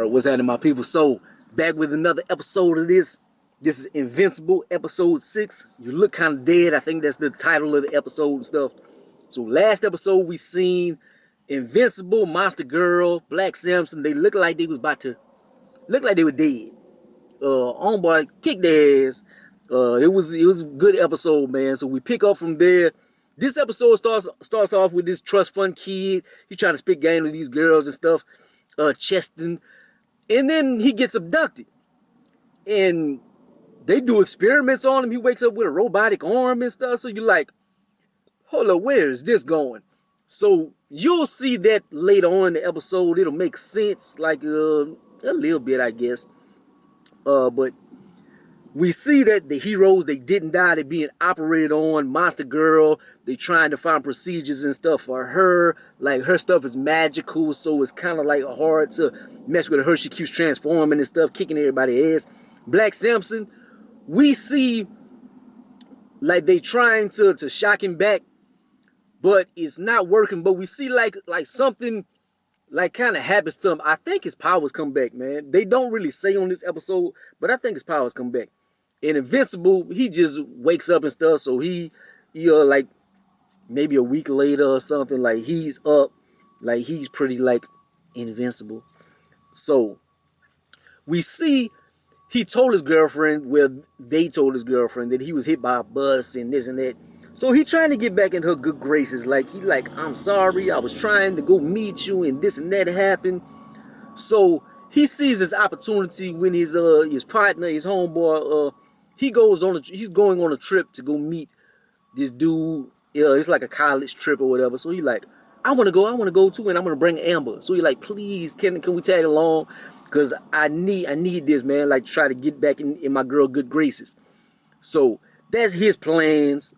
What's happening, my people? So, back with another episode of this. This is Invincible, episode 6. You look kind of dead. I think that's the title of the episode and stuff. So, last episode we seen Invincible, Monster Girl, Black Samson. They looked like they was about to look like they were dead. Homeboy kicked their ass. It was a good episode, man. So we pick up from there. This episode starts off with this trust fund kid. He trying to spit game with these girls and stuff. Cheston. And then he gets abducted. And they do experiments on him. He wakes up with a robotic arm and stuff. So you're like, hold up, where is this going? So you'll see that later on in the episode. It'll make sense, like a little bit, I guess. But we see that the heroes, they didn't die. They're being operated on. Monster Girl, they trying to find procedures and stuff for her. Like, her stuff is magical, so it's kind of like hard to mess with her. She keeps transforming and stuff, kicking everybody's ass. Black Samson, we see like they trying to shock him back, but it's not working. But we see like something like kind of happens to him. I think his powers come back, man. They don't really say on this episode, but I think his powers come back. And Invincible, he just wakes up and stuff. So he like maybe a week later or something, like he's up, like he's pretty like invincible. So we see he told his girlfriend, well, they told his girlfriend that he was hit by a bus and this and that. So he trying to get back into her good graces. Like, he like, I'm sorry, I was trying to go meet you and this and that happened. So he sees this opportunity when his partner, his homeboy, he's going on a trip to go meet this dude. It's like a college trip or whatever. So he like, I want to go too, and I'm gonna bring Amber. So he like, please, can we tag along? Cause I need this, man. Like, try to get back in my girl good graces. So that's his plans.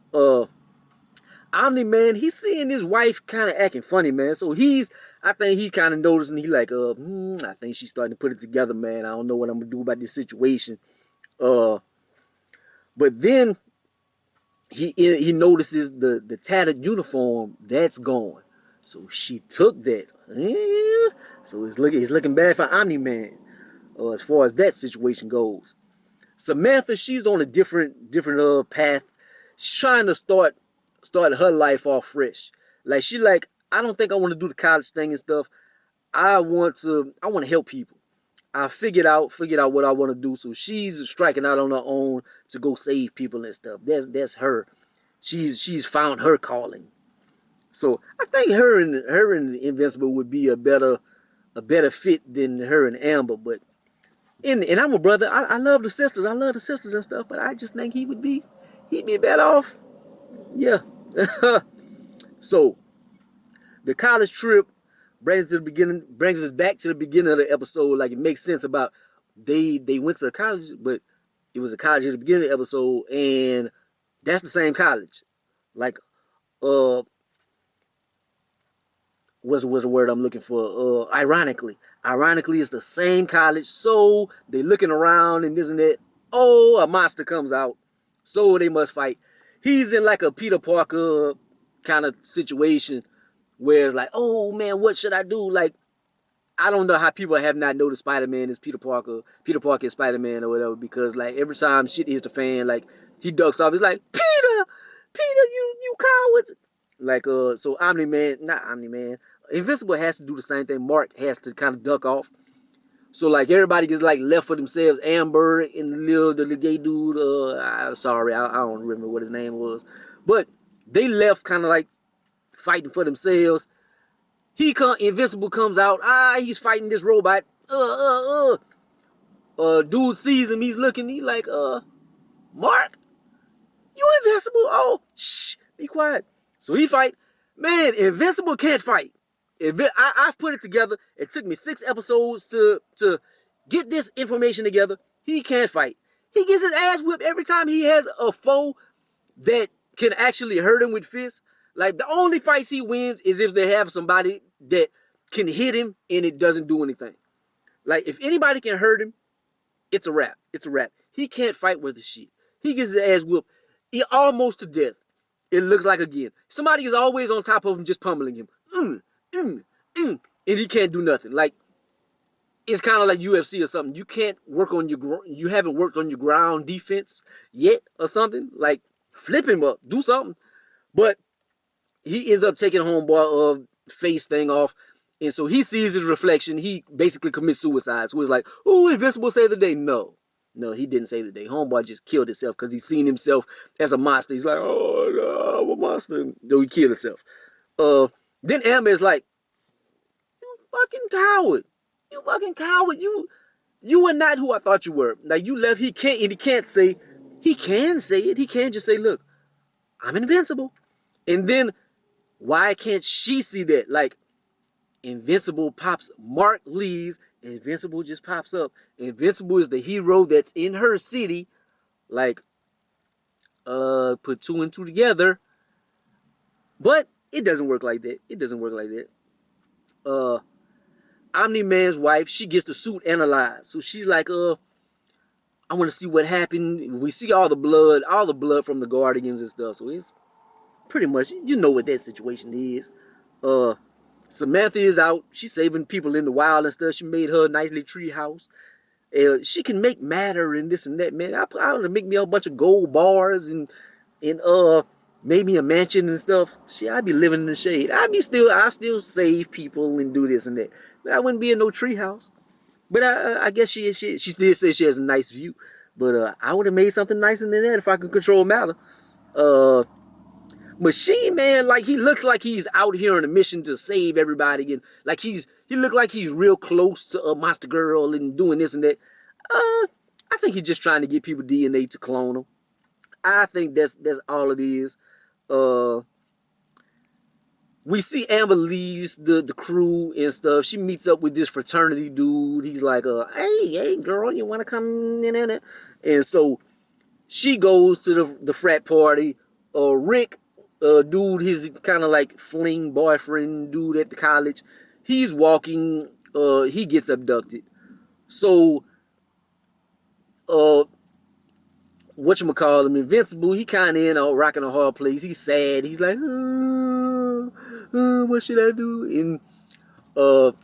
Omni Man, he's seeing his wife kind of acting funny, man. So I think he kind of noticing. He like, I think she's starting to put it together, man. I don't know what I'm gonna do about this situation. But then he notices the tattered uniform that's gone. So she took that. So he's looking bad for Omni Man, as far as that situation goes. Samantha, she's on a different path. She's trying to start her life off fresh. Like, she like, I don't think I want to do the college thing and stuff. I want to help people. I figured out what I want to do. So she's striking out on her own to go save people and stuff. That's her. She's found her calling. So I think her and Invincible would be a better fit than her and Amber. But and I'm a brother. I love the sisters. I love the sisters and stuff. But I just think he'd be better off. Yeah. So the college trip brings us back to the beginning of the episode. Like, it makes sense about they went to college, but it was a college at the beginning of the episode, and that's the same college. Like, what's the word I'm looking for? Ironically, it's the same college. So they looking around and this and that. Oh, a monster comes out. So they must fight. He's in like a Peter Parker kind of situation where it's like, oh man, what should I do? Like, I don't know how people have not noticed Spider-Man is Peter Parker is Spider-Man or whatever, because like every time shit hits the fan, like he ducks off. He's like, Peter, you coward. Like, so not Omni-Man, Invincible has to do the same thing. Mark has to kind of duck off. So like everybody gets like left for themselves. Amber and the gay dude. Sorry, I don't remember what his name was, but they left kind of like fighting for themselves. Invincible comes out. He's fighting this robot. Dude sees him. He's looking. He like, Mark, you Invincible? Oh, shh, be quiet. So he fight. Man, Invincible can't fight. I've put it together. It took me 6 episodes to get this information together. He can't fight. He gets his ass whipped every time he has a foe that can actually hurt him with fists. Like, the only fights he wins is if they have somebody that can hit him and it doesn't do anything. Like, if anybody can hurt him, it's a wrap. It's a wrap. He can't fight with the shit. He gets his ass whooped almost to death. It looks like, again, somebody is always on top of him just pummeling him. And he can't do nothing. Like, it's kind of like UFC or something. You can't work on you haven't worked on your ground defense yet or something. Like flip him up, do something. But he ends up taking homeboy face thing off. And so he sees his reflection. He basically commits suicide. So he's like, oh, Invincible saved the day. No. No, he didn't save the day. Homeboy just killed himself because he's seen himself as a monster. He's like, oh, no, I'm a monster. No, he killed himself. Then Amber is like, you fucking coward. You fucking coward. You are not who I thought you were. Like, you left. He can't say, he can say it. He can just say, look, I'm invincible. And then why can't she see that? Like, Invincible pops, Mark leaves, Invincible just pops up. Invincible is the hero that's in her city. Like, put two and two together. But it doesn't work like that. It doesn't work like that. Omni-Man's wife, she gets the suit analyzed. So she's like, I want to see what happened. We see all the blood from the Guardians and stuff. So it's pretty much, you know what that situation is. Samantha is out. She's saving people in the wild and stuff. She made her a nice little tree house. She can make matter and this and that, man. I want to make me a bunch of gold bars and made me a mansion and stuff. Shit, I'd be living in the shade. I still save people and do this and that. But I wouldn't be in no tree house. But I guess she still says she has a nice view. But I would have made something nicer than that if I could control matter. Machine Man, like, he looks like he's out here on a mission to save everybody, and like he looked like he's real close to a Monster Girl and doing this and that. I think he's just trying to get people DNA to clone him. I think that's all it is. We see Amber leaves the crew and stuff. She meets up with this fraternity dude. He's like, hey girl, you want to come in? And so she goes to the frat party. Rick, dude, his kind of like fling boyfriend dude at the college, he's walking, he gets abducted. So, whatchamacallem, Invincible, he kind of in a rocking a hard place. He's sad. He's like, what should I do? And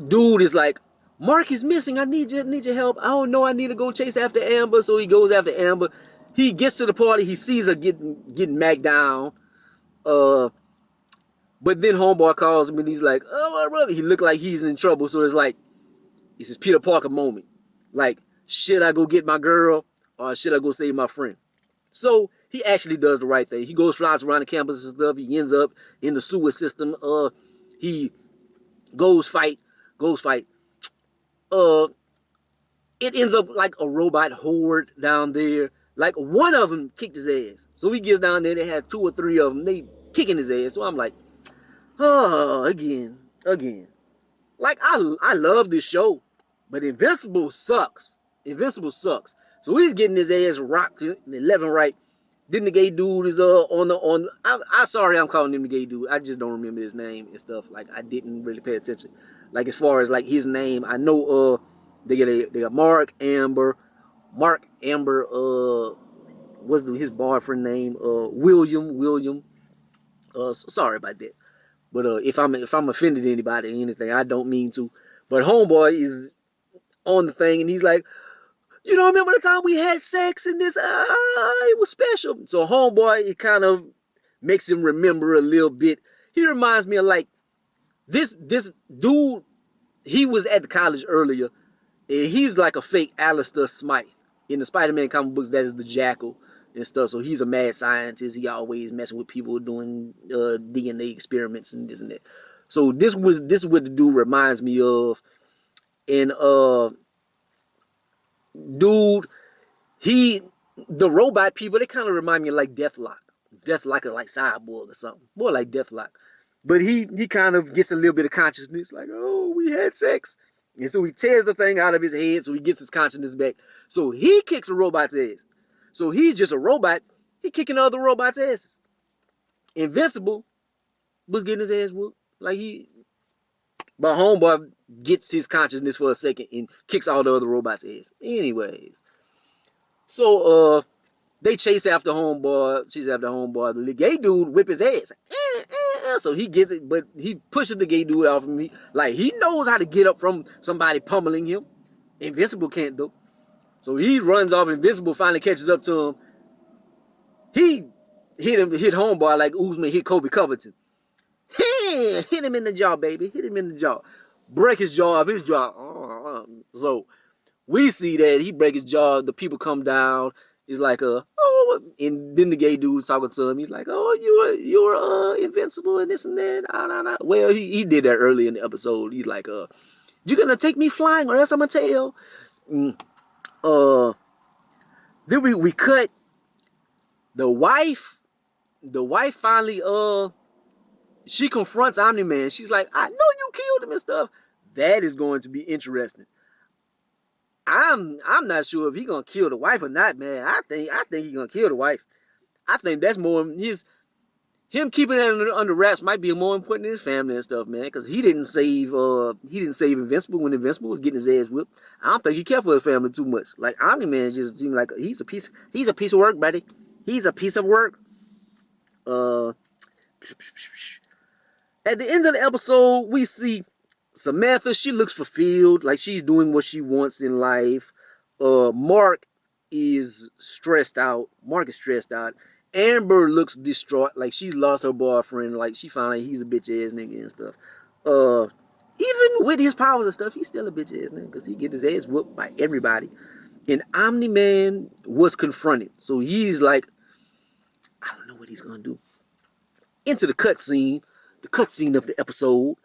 dude is like, Mark is missing. I need your help. I don't know. I need to go chase after Amber. So he goes after Amber. He gets to the party. He sees her getting macked down. But then homeboy calls him and he's like, oh, brother. He looked like he's in trouble. So it's like, it's his Peter Parker moment. Like, should I go get my girl or should I go save my friend? So he actually does the right thing. He flies around the campus and stuff. He ends up in the sewer system. He goes fight. It ends up like a robot horde down there. Like, one of them kicked his ass. So he gets down there. They had 2 or 3 of them. They kicking his ass. So I'm like, oh, again. Like, I love this show, but Invincible sucks. So he's getting his ass rocked in 11 right. Then the gay dude is I'm sorry I'm calling him the gay dude. I just don't remember his name and stuff. Like, I didn't really pay attention. Like, as far as like his name, I know they got Mark Amber, what's his boyfriend name? William. Sorry about that. But if I'm offended anybody or anything, I don't mean to. But homeboy is on the thing and he's like, you don't remember the time we had sex and this? It was special. So homeboy, it kind of makes him remember a little bit. He reminds me of like this dude. He was at the college earlier, and he's like a fake Alistair Smythe. In the Spider-Man comic books, that is the Jackal and stuff. So he's a mad scientist. He always messing with people doing DNA experiments and this and that. So this is what the dude reminds me of. And dude, the robot people, they kind of remind me of like Deathlock or like Cyborg or something, more like Deathlock. But he kind of gets a little bit of consciousness, like, oh, we had sex. And so he tears the thing out of his head so he gets his consciousness back. So he kicks a robot's ass. So he's just a robot. He kicking other robots' asses. Invincible was getting his ass whooped. But homeboy gets his consciousness for a second and kicks all the other robots' ass. Anyways. So they chase after homeboy. The gay dude whip his ass. Yeah, so he gets it, but he pushes the gay dude off of me. Like, he knows how to get up from somebody pummeling him. Invincible can't, though. So he runs off. Invincible finally catches up to him. He hit homeboy like Usman hit Kobe Covington. Hit him in the jaw, baby. Hit him in the jaw. Break his jaw up. His jaw. So we see that he break his jaw. The people come down. He's like, oh, and then the gay dude's talking to him. He's like, oh, you're invincible and this and that. Nah, nah, nah. Well, he did that early in the episode. He's like, you're gonna take me flying or else I'm gonna tell. Then we cut. The wife finally she confronts Omni-Man. She's like, I know you killed him and stuff. That is going to be interesting. I'm not sure if he gonna kill the wife or not, man. I think he gonna kill the wife. I think that's more him keeping it under wraps might be more important than his family and stuff, man. Because he didn't save Invincible when Invincible was getting his ass whipped. I don't think he cared for his family too much. Like Omni-Man just seemed like he's a piece of work, buddy. He's a piece of work. At the end of the episode, we see Samantha. She looks fulfilled, like she's doing what she wants in life. Mark is stressed out. Amber looks distraught, like she's lost her boyfriend. Like she found out he's a bitch ass nigga and stuff. Even with his powers and stuff, he's still a bitch ass nigga because he get his ass whooped by everybody. And Omni-Man was confronted, so he's like, I don't know what he's gonna do. Into the cutscene of the episode,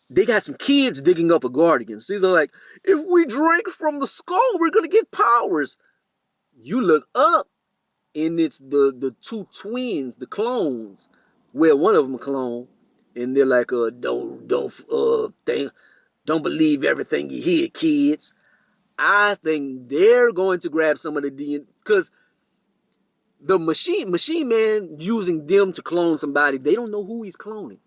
they got some kids digging up a guardian. See, they're like, if we drink from the skull, we're gonna get powers. You look up, and it's the two twins, the clones. Well, one of them a clone, and they're like, don't believe everything you hear, kids. I think they're going to grab some of the DNA because the machine man using them to clone somebody, they don't know who he's cloning.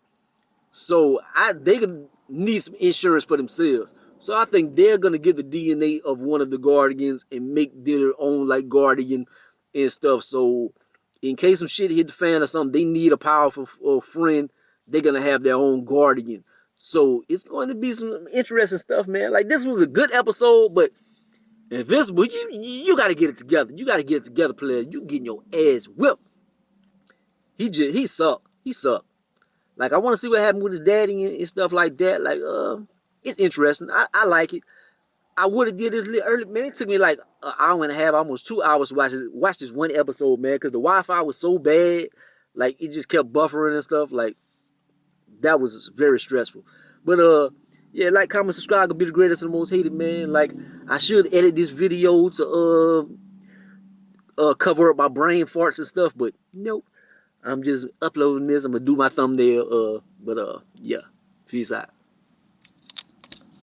So they could need some insurance for themselves. So I think they're gonna get the DNA of one of the guardians and make their own like guardian and stuff. So in case some shit hit the fan or something, they need a powerful friend. They're gonna have their own guardian. So it's going to be some interesting stuff, man. Like this was a good episode, but Invincible, you got to get it together. You got to get it together, player. You getting your ass whipped. He sucked. Like I want to see what happened with his daddy and stuff like that. Like it's interesting. I like it. I would have did this early, man. It took me like an hour and a half, almost 2 hours to watch this one episode, man, because the Wi-Fi was so bad. Like it just kept buffering and stuff. Like that was very stressful. But yeah, like, comment, subscribe, could be the greatest and the most hated, man. Like, I should edit this video to cover up my brain farts and stuff, but nope. I'm just uploading this. I'm gonna do my thumbnail. But yeah, peace out.